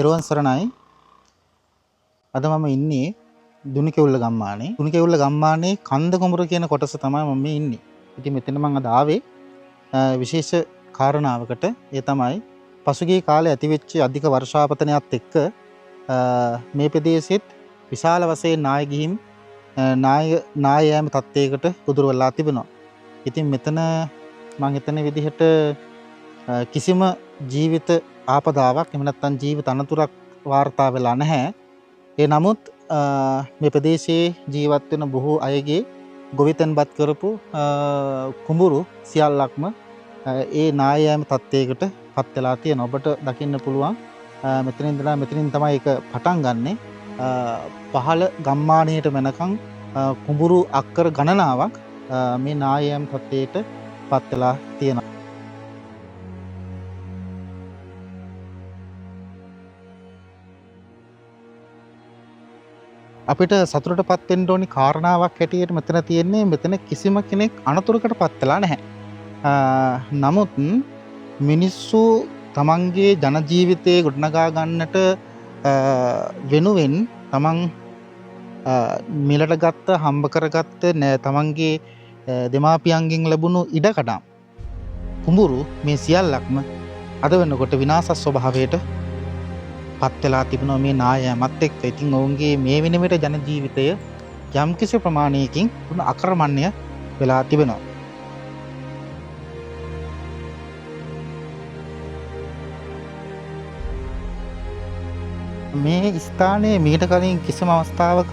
පෙරවන් සරණයි. අද මම ඉන්නේ දුනිකෙවුල්ල ගම්මානේ. දුනිකෙවුල්ල ගම්මානේ කන්ද කුඹුර කියන කොටස තමයි මම මේ ඉන්නේ. ඉතින් මෙතන මම අද ආවේ විශේෂ කාරණාවකට. ඒ තමයි පසුගිය කාලේ ඇතිවෙච්ච අධික වර්ෂාපතනයත් එක්ක මේ ප්‍රදේශෙත් විශාල වශයෙන් නාය ගිහින් නාය යෑම තත්ත්වයකට උදුර වෙලා තිබෙනවා. ඉතින් මෙතන මම හිතන විදිහට කිසිම ජීවිත ආපදාවක් එහෙම නැත්නම් ජීවිත අනතුරක් වාර්තා වෙලා නැහැ. ඒ නමුත් මේ ප්‍රදේශයේ ජීවත් වෙන බොහෝ අයගේ ගොවිතැන්පත් කරපු කුඹුරු සියල්ලක්ම ඒ නාය යෑම තත්ත්වයකට පත් වෙලා තියෙනවා. ඔබට දකින්න පුළුවන් මෙතනින් තමයි ඒක පටන් ගන්නෙ. පහළ ගම්මානයට වෙනකන් කුඹුරු අක්කර ගණනාවක් මේ නාය යෑම තත්ත්වයට පත් වෙලා තියෙනවා. අපිට සතුටටපත් වෙන්න ඕනි කාරණාවක් හැටියට මෙතන තියෙන්නේ මෙතන කිසිම කෙනෙක් අනතුරකටපත් වෙලා නැහැ. නමුත් මිනිස්සු තමන්ගේ ජන ජීවිතේ ගොඩනගා ගන්නට වෙනුවෙන් තමන් මිලට ගත්ත හම්බ කරගත්ත තමන්ගේ දෙමාපියන්ගෙන් ලැබුණු ඉඩකඩම් කුඹුරු මේ සියල්ලක්ම අද වෙනකොට විනාශ ස්වභාවයට පත් වෙලා තිබෙනවා මේ නායයමත් එක්ක. ඉතින් ඔවුන්ගේ මේ වෙනමෙට ජන ජීවිතය යම්කිසි ප්‍රමාණයකින් අකර්මණ්‍ය වෙලා තිබෙනවා. මේ ස්ථානයේ මීට කලින් කිසිම අවස්ථාවක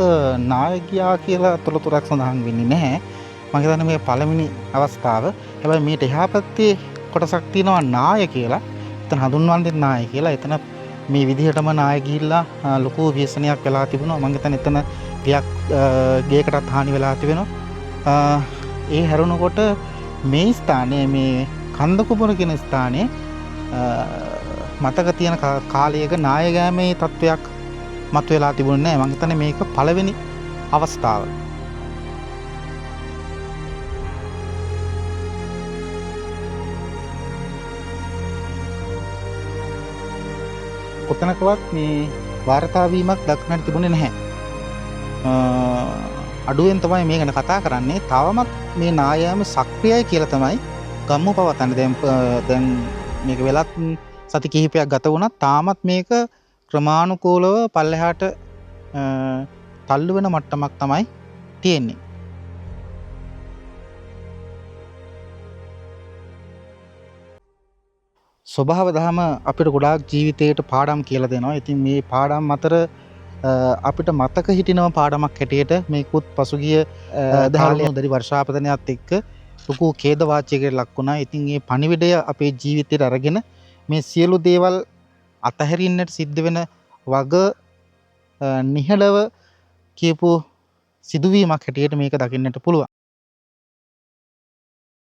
නාය ගියා කියලා තොරතුරක් සඳහන් වෙන්නේ නැහැ. මම හිතන්නේ මේ පළවෙනි අවස්ථාව. හැබැයි මීට එහා පැත්තේ කොටසක් තියෙනවා නාය කියලා. එතන හඳුන්වන්නේ නාය කියලා. එතන මේ විදිහටම නාය ගිහිල්ලා ලොකු ව්‍යසනයක් වෙලා තිබුණා. මම හිතන්නේ එතන ගේකටත් හානි වෙලා තිබෙනවා. ඒ හැරුණකොට මේ ස්ථානයේ මේ කන්ද කුඹුර කියන ස්ථානයේ මතක තියෙන කාලයක නාය ගෑමේ තත්වයක් මතුවලා තිබුණේ නැහැ. මම හිතන්නේ මේක පළවෙනි අවස්ථාව. කොතනකවත් මේ වාර්තා වීමක් දක්නට තිබුණේ නැහැ. අඩුවෙන් තමයි මේ ගැන කතා කරන්නේ. තවමත් මේ නායෑම සක්‍රියයි කියලා තමයි ගම්මු පවතන්නේ. දැන් මේක වෙලත් සති කිහිපයක් ගත වුණත් තාමත් මේක ක්‍රමානුකූලව පල්ලෙහාට තල්ලු වෙන මට්ටමක් තමයි තියෙන්නේ. ස්වභාව දහම අපිට ගොඩාක් ජීවිතයට පාඩම් කියලා දෙනවා. ඉතින් මේ පාඩම් අතර අපිට මතක හිටිනව පාඩමක් හැටියට මේකුත් පසුගිය දහලේ දරි වර්ෂාපතනයත් එක්ක ලොකු ඛේද වාචයකට ලක් වුණා. ඉතින් මේ පණිවිඩය අපේ ජීවිතයට අරගෙන මේ සියලු දේවල් අතහැරින්නට සිද්ධ වෙන වග නිහඬව කියපු සිදුවීමක් හැටියට මේක දකින්නට පුළුවන්.